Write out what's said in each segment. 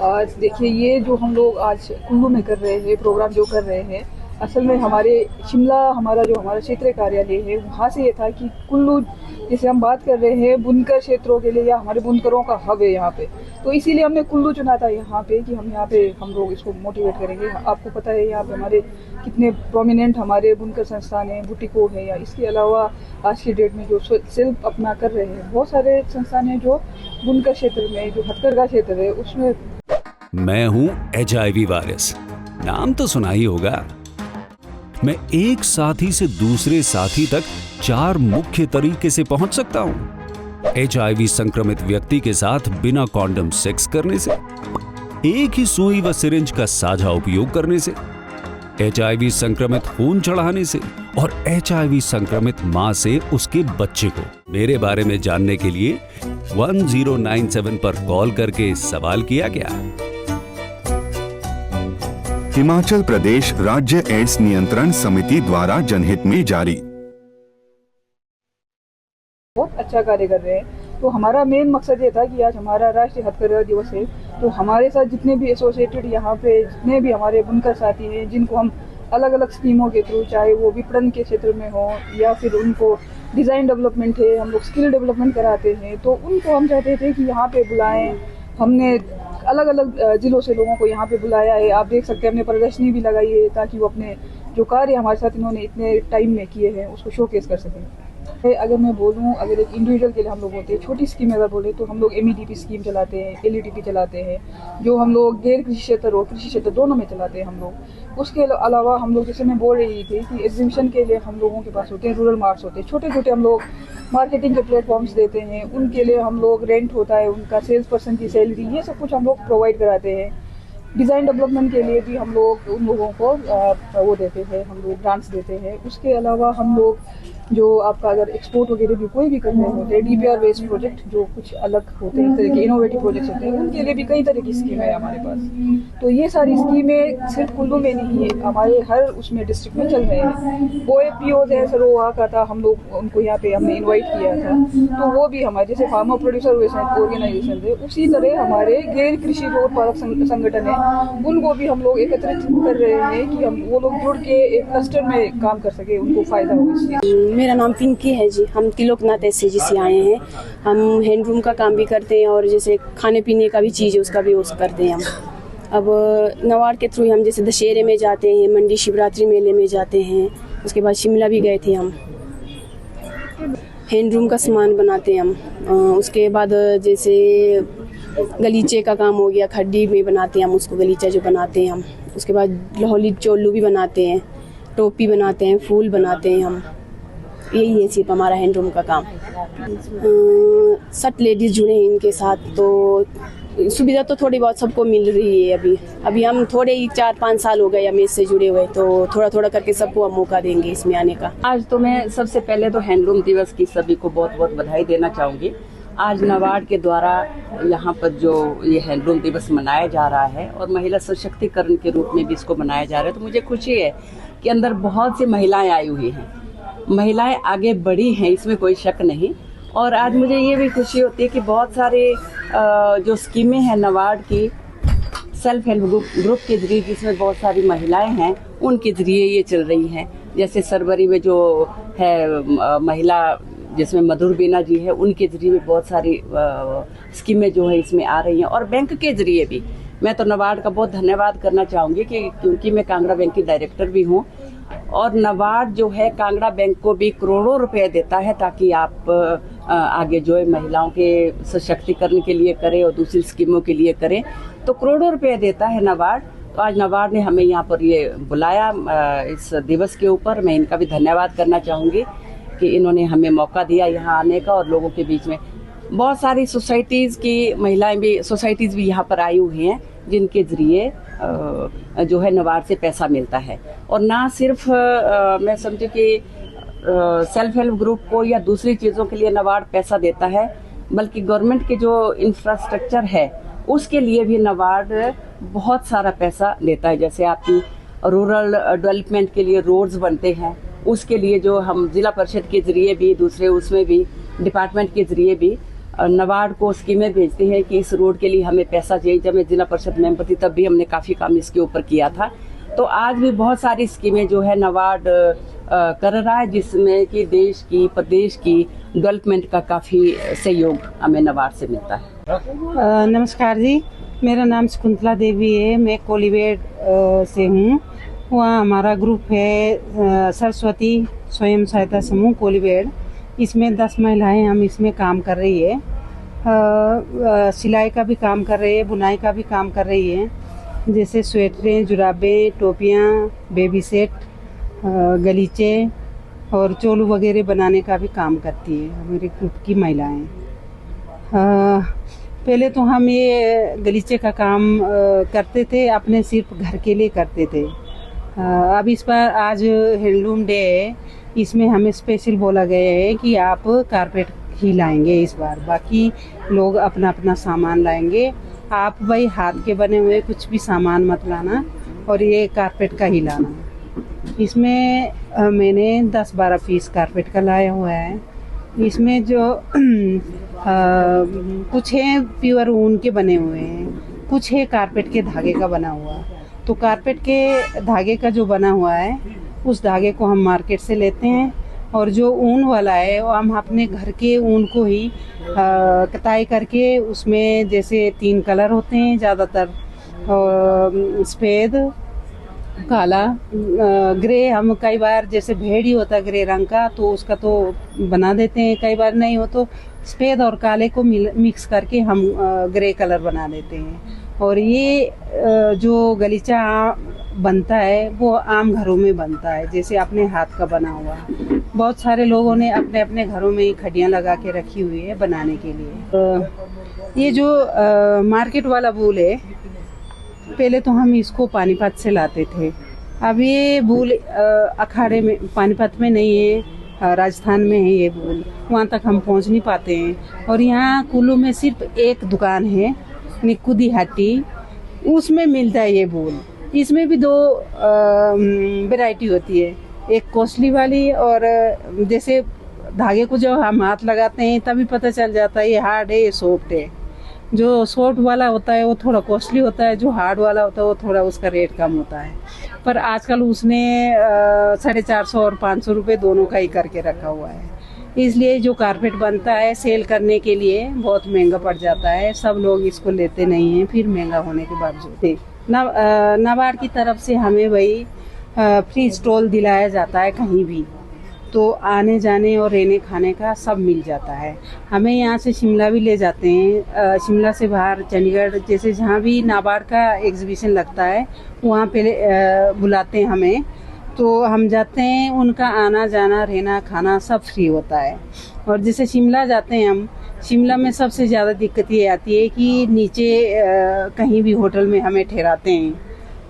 आज देखिए, ये जो हम लोग आज कुल्लू में कर रहे हैं, प्रोग्राम जो कर रहे हैं, असल में हमारे शिमला हमारा क्षेत्रीय कार्यालय है, वहाँ से ये था कि कुल्लू जैसे हम बात कर रहे हैं बुनकर क्षेत्रों के लिए, या हमारे बुनकरों का हब है यहाँ पे, तो इसीलिए हमने कुल्लू चुना था यहाँ पे कि हम यहाँ पे हम लोग इसको मोटिवेट करेंगे। आपको पता है यहाँ पे हमारे कितने प्रोमिनेंट हमारे बुनकर संस्थान हैं, बुटीको है, या इसके अलावा आज की डेट में जो सेल्फ अपना कर रहे हैं बहुत सारे संस्थान हैं जो बुनकर क्षेत्र में, जो हथकरघा क्षेत्र है उसमें। मैं हूं HIV वायरस, नाम तो सुना ही होगा। मैं एक साथी से दूसरे साथी तक 4 मुख्य तरीके से पहुंच सकता हूं। HIV संक्रमित व्यक्ति के साथ बिना कॉन्डम सेक्स करने से, एक ही सुई व सिरिंज का साझा उपयोग करने से, HIV संक्रमित खून चढ़ाने से, और HIV संक्रमित मां से उसके बच्चे को। मेरे बारे में जानने के लिए 1097 पर कॉल करके सवाल किया गया। हिमाचल प्रदेश राज्य एड्स नियंत्रण समिति द्वारा जनहित में जारी। बहुत अच्छा कार्य कर रहे हैं। तो हमारा मेन मकसद ये था कि आज हमारा राष्ट्रीय हथकरघा दिवस है, तो हमारे साथ जितने भी एसोसिएटेड यहाँ पे जितने भी हमारे बुनकर साथी हैं, जिनको हम अलग अलग स्कीमों के थ्रू, चाहे वो विपणन के क्षेत्र में हो या फिर उनको डिज़ाइन डेवलपमेंट है, हम लोग स्किल डेवलपमेंट कराते हैं, तो उनको हम चाहते थे कि यहाँ पे बुलाएं। हमने अलग अलग जिलों से लोगों को यहाँ पे बुलाया है। आप देख सकते हैं हमने प्रदर्शनी भी लगाई है ताकि वो अपने जो कार्य हमारे साथ इन्होंने इतने टाइम में किए हैं उसको शोकेस कर सकें। अगर मैं बोलूँ, अगर एक इंडिविजुअल के लिए हम लोग होते हैं, छोटी स्कीम अगर बोले तो हम लोग MEDP स्कीम चलाते हैं, LEDP चलाते हैं, जो हम लोग गैर कृषि क्षेत्र और कृषि क्षेत्र दोनों में चलाते हैं हम लोग। उसके अलावा हम लोग, जैसे मैं बोल रही थी कि एग्जीबिशन के लिए हम लोगों के पास होते हैं रूरल मार्ट्स होते हैं, छोटे छोटे हम लोग मार्केटिंग के प्लेटफॉर्म्स देते हैं, उनके लिए हम लोग रेंट होता है, उनका सेल्स पर्सन की सैलरी, ये सब कुछ हम लोग प्रोवाइड कराते हैं। डिज़ाइन डेवलपमेंट के लिए भी हम लोग उन लोगों को वो देते हैं, हम लोग ग्रांट्स देते हैं। उसके अलावा हम लोग जो आपका अगर एक्सपोर्ट वगैरह भी कोई भी करने होते हैं, DPR बेस्ड प्रोजेक्ट जो कुछ अलग होते हैं, इस तरह के इनोवेटिव प्रोजेक्ट्स होते हैं, उनके लिए भी कई तरह की स्कीमें है हमारे पास। तो ये सारी स्कीमें सिर्फ कुल्लू में नहीं है, हमारे हर उसमें डिस्ट्रिक्ट में चल रहे हैं। OFPOs है, सरोहा का था, हम लोग उनको यहाँ पे हमने इन्वाइट किया था, तो वो भी हमारे जैसे फार्मर प्रोड्यूसर ऑर्गेनाइजेशन है, उसी तरह हमारे गैर कृषि जो उत्पादक संगठन है उनको भी हम लोग एकत्रित कर रहे हैं कि हम वो लोग जुड़ के एक क्लस्टर में काम कर सके, उनको फायदा हो इससे। मेरा नाम पिंकी है जी। हम त्रिलोकनाथ SCG से आए हैं। हम हैंडलूम का काम भी करते हैं और जैसे खाने पीने का भी चीज़ है उसका भी यूज़ करते हैं हम। अब नवाड़ के थ्रू हम जैसे दशहरे में जाते हैं, मंडी शिवरात्रि मेले में जाते हैं, उसके बाद शिमला भी गए थे हम। हैंडलूम का सामान बनाते हैं हम। उसके बाद जैसे गलीचे का काम हो गया, खड्डी में बनाते हैं हम उसको, गलीचा जो बनाते हैं हम। उसके बाद लाहौली चोलू भी बनाते हैं, टोपी बनाते हैं, फूल बनाते हैं हम। यही है सिर्फ हमारा हैंडलूम का काम। 60 लेडीज़ जुड़े हैं इनके साथ, तो सुविधा तो थोड़ी बहुत सबको मिल रही है। अभी हम थोड़े ही 4-5 साल हो गए हमें इससे जुड़े हुए, तो थोड़ा थोड़ा करके सबको हम मौका देंगे इसमें आने का। आज तो मैं सबसे पहले तो हैंडलूम दिवस की सभी को बहुत बहुत बधाई देना चाहूँगी। आज नवाड़ के द्वारा यहाँ पर जो ये हैंडलूम दिवस मनाया जा रहा है और महिला सशक्तिकरण के रूप में भी इसको मनाया जा रहा है, तो मुझे खुशी है कि अंदर बहुत सी महिलाएं आई हुई हैं, महिलाएं आगे बढ़ी हैं, इसमें कोई शक नहीं। और आज मुझे ये भी खुशी होती है कि बहुत सारे जो स्कीमें हैं नवाड़ की सेल्फ हेल्प ग्रुप के जरिए, जिसमें बहुत सारी महिलाएं हैं, उनके जरिए ये चल रही हैं। जैसे सरवरी में जो है महिला, जिसमें मधुर बीना जी है, उनके जरिए भी बहुत सारी स्कीमें जो है इसमें आ रही हैं। और बैंक के जरिए भी मैं तो नवाड़ का बहुत धन्यवाद करना चाहूँगी कि क्योंकि मैं कांगड़ा बैंक की डायरेक्टर भी हूँ, और नवाड़ जो है कांगड़ा बैंक को भी करोड़ों रुपए देता है ताकि आप आगे जो है महिलाओं के सशक्तिकरण के लिए करें और दूसरी स्कीमों के लिए करें, तो करोड़ों रुपए देता है नवाड़। तो आज नवाड़ ने हमें यहाँ पर ये बुलाया इस दिवस के ऊपर। मैं इनका भी धन्यवाद करना चाहूँगी कि इन्होंने हमें मौका दिया यहाँ आने का, और लोगों के बीच में बहुत सारी सोसाइटीज़ की महिलाएं भी, सोसाइटीज़ भी यहाँ पर आई हुई हैं, जिनके ज़रिए जो है नवाड़ से पैसा मिलता है। और ना सिर्फ मैं समझू कि सेल्फ हेल्प ग्रुप को या दूसरी चीज़ों के लिए नवाड़ पैसा देता है, बल्कि गवर्नमेंट के जो इंफ्रास्ट्रक्चर है उसके लिए भी नवाड़ बहुत सारा पैसा देता है। जैसे आपकी रूरल डेवलपमेंट के लिए रोड्स बनते हैं, उसके लिए जो हम जिला परिषद के जरिए भी, दूसरे उसमें भी डिपार्टमेंट के जरिए भी नाबार्ड को स्कीमें भेजते हैं कि इस रोड के लिए हमें पैसा चाहिए। जब मैं जिला परिषद मेंबर थी तब भी हमने काफ़ी काम इसके ऊपर किया था। तो आज भी बहुत सारी स्कीमें जो है नाबार्ड कर रहा है, जिसमें कि देश की प्रदेश की डेवलपमेंट का काफ़ी सहयोग हमें नाबार्ड से मिलता है। नमस्कार जी, मेरा नाम शकुंतला देवी है। मैं कोलीवेड से हूँ। वहाँ हमारा ग्रुप है सरस्वती स्वयं सहायता समूह कोलीवेड। इसमें 10 महिलाएं हम इसमें काम कर रही है। सिलाई का भी काम कर रही है, बुनाई का भी काम कर रही है, जैसे स्वेटरें, जुराबें, टोपियाँ, बेबी सेट, गलीचे और चोलू वगैरह बनाने का भी काम करती है हमारे ग्रुप की महिलाएं। पहले तो हम ये गलीचे का काम करते थे, अपने सिर्फ घर के लिए करते थे। अब इस बार आज हैंडलूम डे है, इसमें हमें स्पेशल बोला गया है कि आप कारपेट ही लाएंगे इस बार, बाकी लोग अपना अपना सामान लाएंगे। आप भाई हाथ के बने हुए कुछ भी सामान मत लाना और ये कारपेट का ही लाना। इसमें मैंने 10-12 पीस कारपेट का लाया हुआ है। इसमें जो कुछ है प्योर ऊन के बने हुए हैं, कुछ है कारपेट के धागे का बना हुआ। तो कारपेट के धागे का जो बना हुआ है उस धागे को हम मार्केट से लेते हैं, और जो ऊन वाला है वो हम अपने घर के ऊन को ही कताई करके, उसमें जैसे 3 कलर होते हैं ज़्यादातर, सफ़ेद, काला, ग्रे। हम कई बार जैसे भेड़ी होता है ग्रे रंग का, तो उसका तो बना देते हैं। कई बार नहीं हो तो सफ़ेद और काले को मिक्स करके हम ग्रे कलर बना देते हैं। और ये जो गलीचा बनता है वो आम घरों में बनता है, जैसे अपने हाथ का बना हुआ। बहुत सारे लोगों ने अपने अपने घरों में ही खड़ियाँ लगा के रखी हुई है बनाने के लिए। ये जो मार्केट वाला वूल है, पहले तो हम इसको पानीपत से लाते थे। अब ये वूल अखाड़े में, पानीपत में नहीं है, राजस्थान में है ये वूल, वहाँ तक हम पहुँच नहीं पाते हैं। और यहाँ कुल्लू में सिर्फ एक दुकान है, निक्कू दी हट्टी, उसमें मिलता है ये वूल। इसमें भी 2 वैरायटी होती है, एक कॉस्टली वाली, और जैसे धागे को जब हम हाथ लगाते हैं तभी पता चल जाता है ये हार्ड है, ये सॉफ्ट है। जो सॉफ्ट वाला होता है वो थोड़ा कॉस्टली होता है, जो हार्ड वाला होता है वो थोड़ा उसका रेट कम होता है। पर आजकल उसने 450 और 500 रुपये दोनों का ही करके रखा हुआ है। इसलिए जो कारपेट बनता है सेल करने के लिए बहुत महंगा पड़ जाता है, सब लोग इसको लेते नहीं हैं, फिर महंगा होने के बावजूद। नाबार्ड की तरफ से हमें वही फ्री स्टॉल दिलाया जाता है कहीं भी, तो आने जाने और रहने खाने का सब मिल जाता है। हमें यहाँ से शिमला भी ले जाते हैं, शिमला से बाहर चंडीगढ़, जैसे जहाँ भी नाबार्ड का एग्जीबिशन लगता है वहाँ पे बुलाते हैं हमें, तो हम जाते हैं। उनका आना जाना रहना खाना सब फ्री होता है। और जैसे शिमला जाते हैं हम, शिमला में सबसे ज़्यादा दिक्कत ये आती है कि नीचे कहीं भी होटल में हमें ठहराते हैं,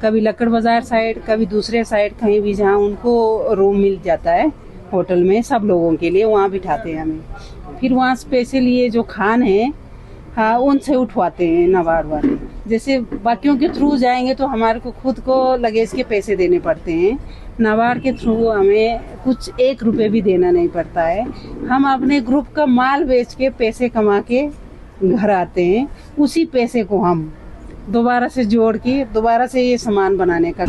कभी लक्कड़ बाज़ार साइड, कभी दूसरे साइड, कहीं भी जहाँ उनको रूम मिल जाता है होटल में सब लोगों के लिए, वहाँ बिठाते हैं हमें। फिर वहाँ स्पेशल ये जो खान है, हाँ, उनसे उठवाते हैं नाबार्ड वाले। जैसे बाकियों के थ्रू जाएंगे तो हमारे को खुद को लगेज के पैसे देने पड़ते हैं, नाबार्ड के थ्रू हमें कुछ 1 रुपये भी देना नहीं पड़ता है। हम अपने ग्रुप का माल बेच के पैसे कमा के घर आते हैं, उसी पैसे को हम दोबारा से जोड़ के दोबारा से ये सामान बनाने का